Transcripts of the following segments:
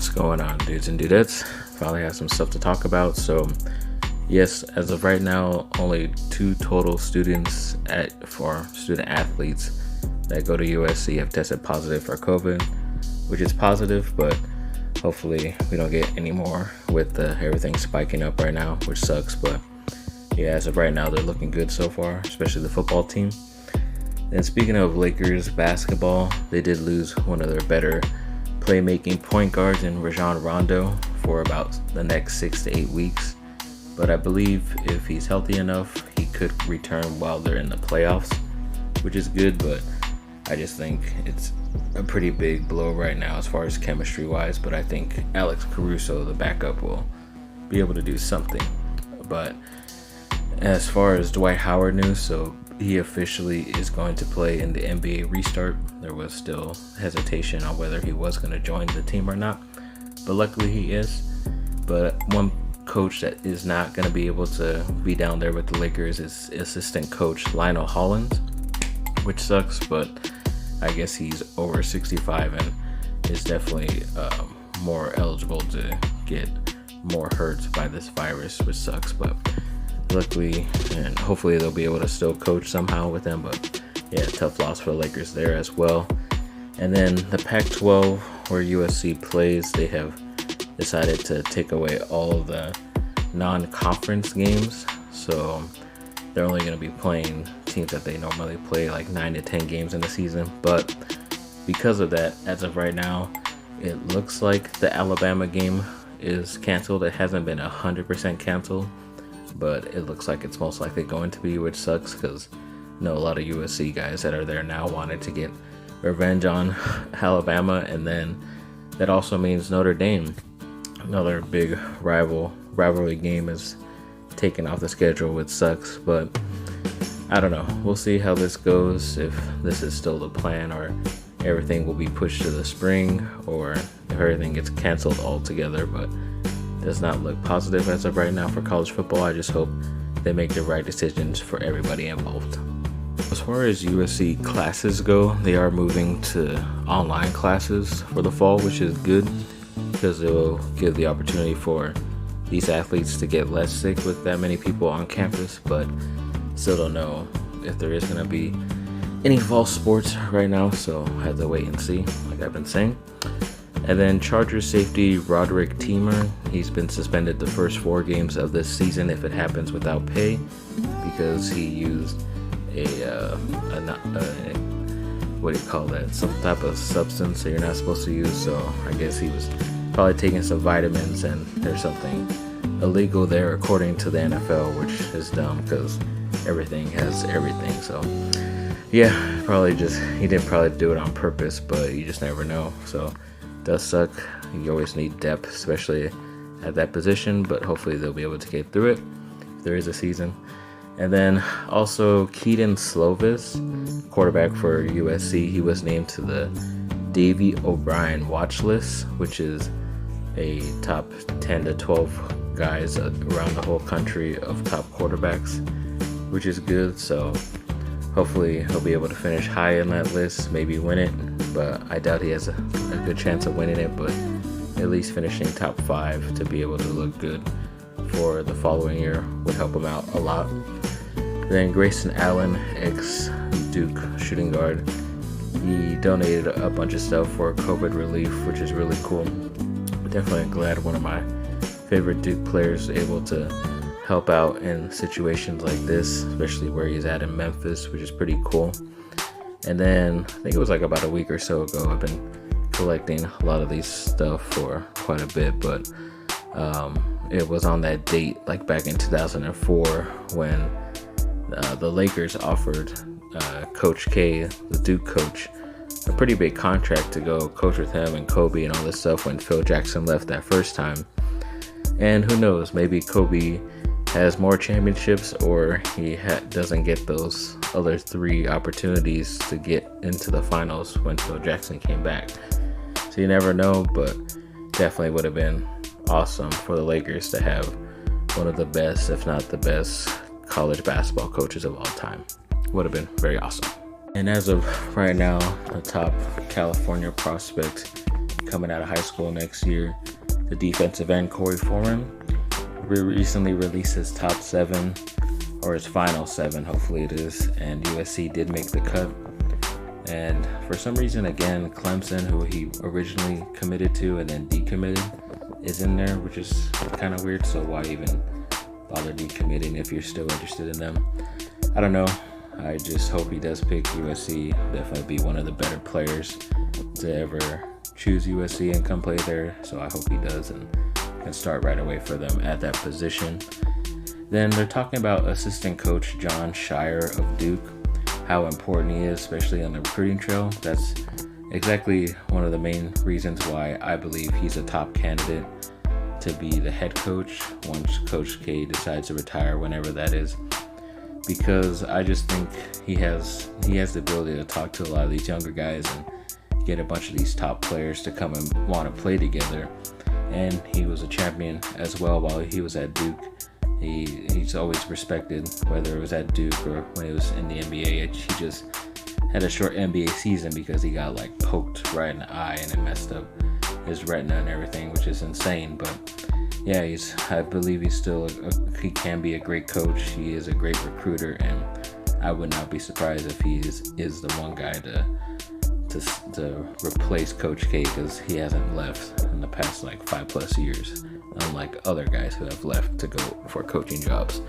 What's going on, dudes and dudettes? Finally have some stuff to talk about. So yes, as of right now, only 2 total students for student athletes that go to USC have tested positive for COVID, which is positive, but hopefully we don't get any more with everything spiking up right now, which sucks. But yeah, as of right now, they're looking good so far, especially the football team. And speaking of Lakers basketball, they did lose one of their better playmaking point guards in Rajon Rondo for about the next 6 to 8 weeks. But I believe if he's healthy enough, he could return while they're in the playoffs, which is good, but I just think it's a pretty big blow right now as far as chemistry wise. But I think Alex Caruso, the backup, will be able to do something. But as far as Dwight Howard news, so he officially is going to play in the NBA restart. There was still hesitation on whether he was going to join the team or not, but luckily he is. But one coach that is not going to be able to be down there with the Lakers is assistant coach Lionel Hollins, which sucks, but I guess he's over 65 and is definitely more eligible to get more hurt by this virus, which sucks. But luckily and hopefully they'll be able to still coach somehow with them. But yeah, tough loss for the Lakers there as well. And then the Pac-12, where USC plays, they have decided to take away all of the non-conference games, so they're only going to be playing teams that they normally play, like 9 to 10 games in the season. But because of that, as of right now, it looks like the Alabama game is canceled. It hasn't been 100% canceled, but it looks like it's most likely going to be, which sucks because I know a lot of USC guys that are there now wanted to get revenge on Alabama. And then that also means Notre Dame, another big rivalry game, is taken off the schedule, which sucks. But I don't know, we'll see how this goes, if this is still the plan or everything will be pushed to the spring, or if everything gets canceled altogether. But does not look positive as of right now for college football. I just hope they make the right decisions for everybody involved. As far as USC classes go, they are moving to online classes for the fall, which is good because it will give the opportunity for these athletes to get less sick with that many people on campus. But still don't know if there is going to be any fall sports right now, so I have to wait and see, like I've been saying. And then Chargers safety Roderick Teamer, he's been suspended the first 4 games of this season if it happens without pay, because he used what do you call that? Some type of substance that you're not supposed to use. So I guess he was probably taking some vitamins, and there's something illegal there according to the NFL, which is dumb because everything has everything. So yeah, he didn't probably do it on purpose, but you just never know. So does suck. You always need depth, especially at that position, but hopefully they'll be able to get through it if there is a season. And then also Keaton Slovis, quarterback for USC, he was named to the Davey O'Brien watch list, which is a top 10 to 12 guys around the whole country of top quarterbacks, which is good. So hopefully he'll be able to finish high in that list, maybe win it, but I doubt he has a good chance of winning it, but at least finishing top 5 to be able to look good for the following year would help him out a lot. Then Grayson Allen, ex-Duke shooting guard, he donated a bunch of stuff for COVID relief, which is really cool. Definitely glad one of my favorite Duke players is able to help out in situations like this, especially where he's at in Memphis, which is pretty cool. And then I think it was like about a week or so ago, I've been collecting a lot of these stuff for quite a bit, but it was on that date, like back in 2004, when the Lakers offered Coach K, the Duke coach, a pretty big contract to go coach with him and Kobe and all this stuff when Phil Jackson left that first time. And who knows, maybe Kobe has more championships, or he doesn't get those other 3 opportunities to get into the finals when Phil Jackson came back. So you never know, but definitely would have been awesome for the Lakers to have one of the best, if not the best, college basketball coaches of all time. Would have been very awesome. And as of right now, the top California prospect coming out of high school next year. The defensive end, Corey Foreman, recently released his top 7, or his final 7, hopefully it is, and USC did make the cut. And for some reason, again, Clemson, who he originally committed to and then decommitted, is in there, which is kind of weird. So why even bother decommitting if you're still interested in them? I don't know. I just hope he does pick USC. Definitely be one of the better players to ever choose USC and come play there. So I hope he does and can start right away for them at that position. Then they're talking about assistant coach Jon Scheyer of Duke, how important he is, especially on the recruiting trail. That's exactly one of the main reasons why I believe he's a top candidate to be the head coach once Coach K decides to retire, whenever that is. Because I just think he has the ability to talk to a lot of these younger guys and get a bunch of these top players to come and want to play together. And he was a champion as well while he was at Duke. He's always respected, whether it was at Duke or when he was in the NBA. He just had a short NBA season because he got like poked right in the eye and it messed up his retina and everything, which is insane. But yeah, I believe he's still he can be a great coach. He is a great recruiter, and I would not be surprised if he is the one guy to replace Coach K, because he hasn't left in the past like 5+ years, unlike other guys who have left to go for coaching jobs.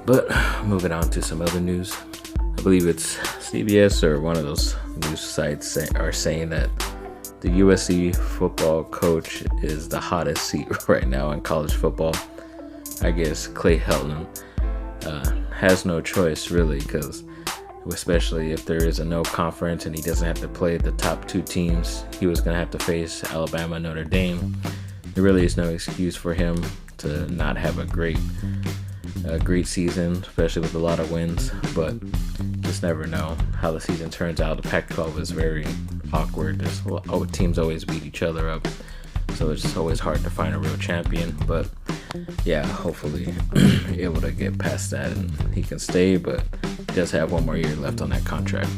But moving on to some other news, I believe it's CBS or one of those news sites are saying that the USC football coach is the hottest seat right now in college football. I guess Clay Helton has no choice really, because especially if there is a no conference and he doesn't have to play the top 2 teams, he was going to have to face Alabama, Notre Dame. There really is no excuse for him to not have a great season, especially with a lot of wins. But just never know how the season turns out. The Pac-12 is very awkward. Teams always beat each other up, so it's always hard to find a real champion. But yeah, hopefully able to get past that and he can stay, but he does have 1 more year left on that contract.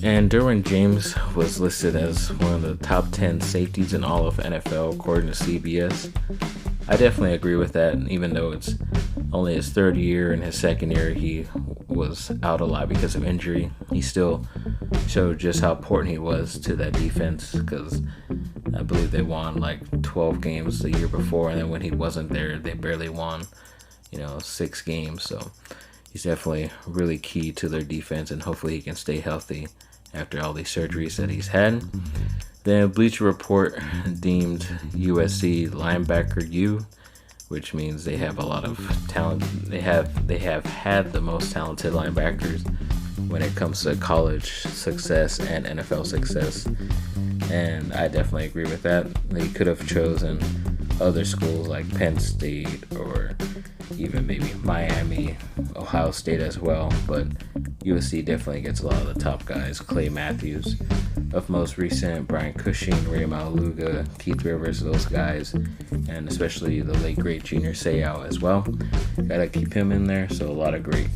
And Derwin James was listed as one of the top 10 safeties in all of NFL according to CBS. I definitely agree with that, even though it's only his 3rd year. In his 2nd year he was out a lot because of injury. He still showed just how important he was to that defense, because I believe they won like 12 games the year before, and then when he wasn't there they barely won 6 games. So he's definitely really key to their defense, and hopefully he can stay healthy after all these surgeries that he's had. Then Bleacher Report deemed USC linebacker U, which means they have a lot of talent. They have had the most talented linebackers when it comes to college success and NFL success, and I definitely agree with that. They could have chosen other schools like Penn State or even maybe Miami, Ohio State as well, but USC definitely gets a lot of the top guys. Clay Matthews of most recent, Brian Cushing, Ray Maluga, Keith Rivers, those guys, and especially the late great Junior Seau as well. Gotta keep him in there. So a lot of great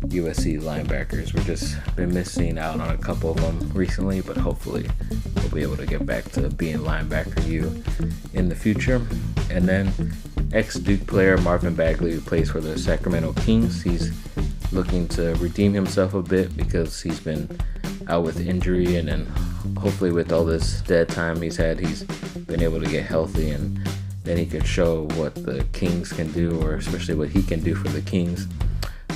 USC linebackers. We've just been missing out on a couple of them recently, but hopefully we'll be able to get back to being linebacker U in the future. And then ex-Duke player Marvin Bagley, who plays for the Sacramento Kings, he's looking to redeem himself a bit because he's been out with injury, and then hopefully with all this dead time he's had, he's been able to get healthy, and then he could show what the Kings can do, or especially what he can do for the Kings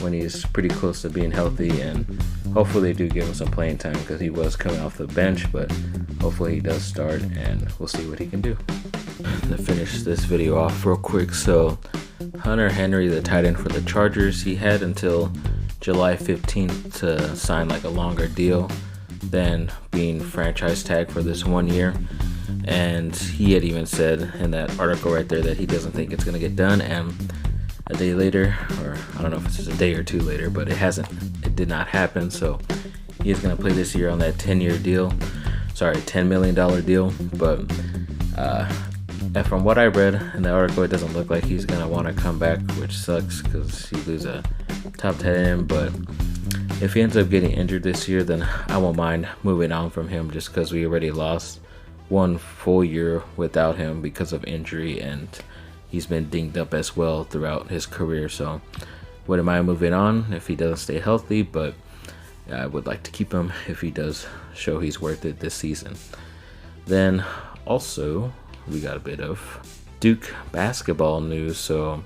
when he's pretty close to being healthy. And hopefully they do give him some playing time, because he was coming off the bench, but hopefully he does start, and we'll see what he can do. To finish this video off real quick, so Hunter Henry, the tight end for the Chargers, he had until July 15th to sign like a longer deal than being franchise tagged for this 1 year. And he had even said in that article right there that he doesn't think it's going to get done. And a day later, or I don't know if it's just a day or 2 later, but it did not happen. So he is going to play this year on that 10-year deal. Sorry, $10 million deal. But and from what I read in the article, it doesn't look like he's going to want to come back, which sucks because he lose a top 10. But if he ends up getting injured this year, then I won't mind moving on from him, just because we already lost one full year without him because of injury, and he's been dinged up as well throughout his career. So wouldn't mind moving on if he doesn't stay healthy, but I would like to keep him if he does show he's worth it this season. Then also we got a bit of Duke basketball news. So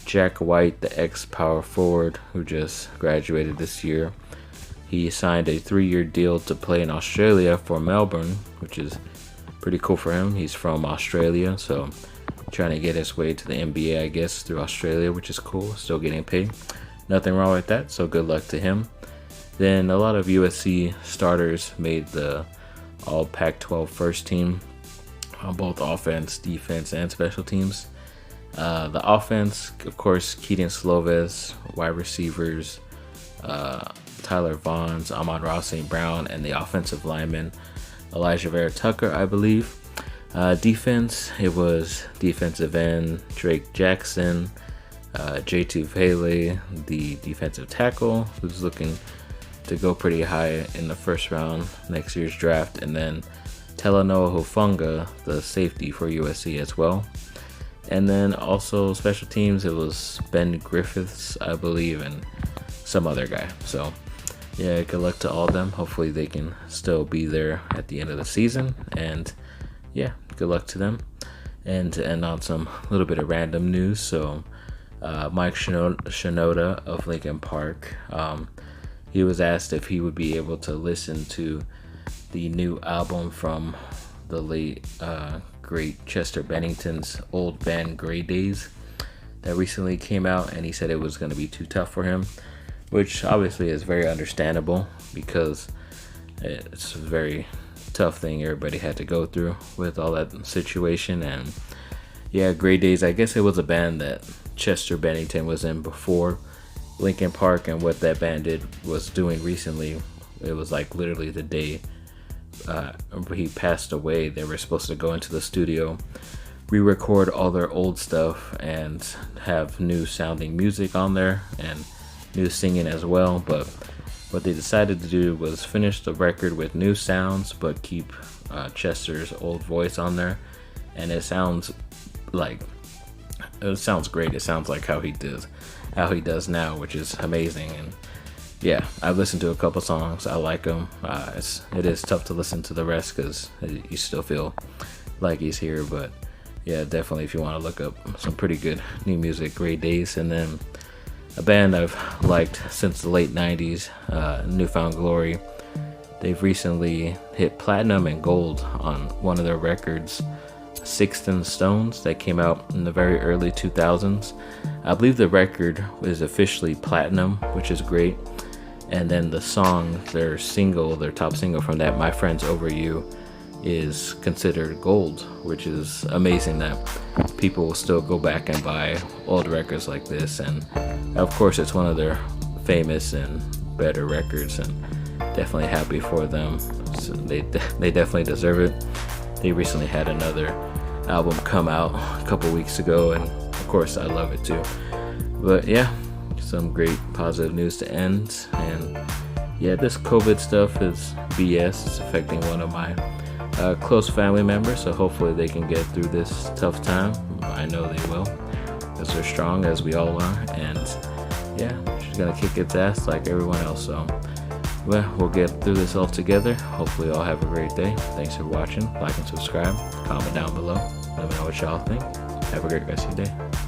Jack White, the ex-power forward who just graduated this year, he signed a 3-year deal to play in Australia for Melbourne, which is pretty cool for him. He's from Australia, so trying to get his way to the NBA, I guess, through Australia, which is cool. Still getting paid. Nothing wrong with that, so good luck to him. Then a lot of USC starters made the all Pac-12 first team on both offense, defense, and special teams. The offense, of course, Keaton Slovis, wide receivers, Tyler Vaughns, Amon-Ra St. Brown, and the offensive lineman, Elijah Vera Tucker, I believe. Defense, it was defensive end Drake Jackson, J2 Vele, the defensive tackle, who's looking to go pretty high in the first round next year's draft, and then Talanoa Hufanga, the safety for USC as well. And then also special teams, it was Ben Griffiths, I believe, and some other guy. So yeah, good luck to all of them. Hopefully they can still be there at the end of the season, and yeah, good luck to them. And to end on some little bit of random news, so Mike Shinoda of Linkin Park, he was asked if he would be able to listen to the new album from the late great Chester Bennington's old band Grey Days that recently came out, and he said it was going to be too tough for him, which obviously is very understandable because it's a very tough thing everybody had to go through with all that situation. And yeah, Grey Days, I guess it was a band that Chester Bennington was in before Linkin Park, and what that band was doing recently, it was like literally the day he passed away, they were supposed to go into the studio, re-record all their old stuff, and have new sounding music on there and new singing as well. But what they decided to do was finish the record with new sounds, but keep Chester's old voice on there, and it sounds great. It sounds like how he does now, which is amazing. And yeah, I've listened to a couple songs. I like them. It is tough to listen to the rest because you still feel like he's here. But yeah, definitely if you want to look up some pretty good new music, Grey Days. And then a band I've liked since the late 90s, Newfound Glory. They've recently hit platinum and gold on one of their records, Sixth Stones, that came out in the very early 2000s. I believe the record is officially platinum, which is great. And then the song, their top single from that, My Friends Over You, is considered gold, which is amazing that people will still go back and buy old records like this. And of course, it's one of their famous and better records, and definitely happy for them. So they definitely deserve it. They recently had another album come out a couple weeks ago, and of course I love it too. But yeah, some great positive news to end. And yeah, this COVID stuff is BS. It's affecting one of my close family members, so hopefully they can get through this tough time. I know they will, because they're strong, as we all are. And yeah, she's gonna kick its ass like everyone else. So well, we'll get through this all together. Hopefully you all have a great day. Thanks for watching. Like and subscribe. Comment down below. Let me know what y'all think. Have a great rest of your day.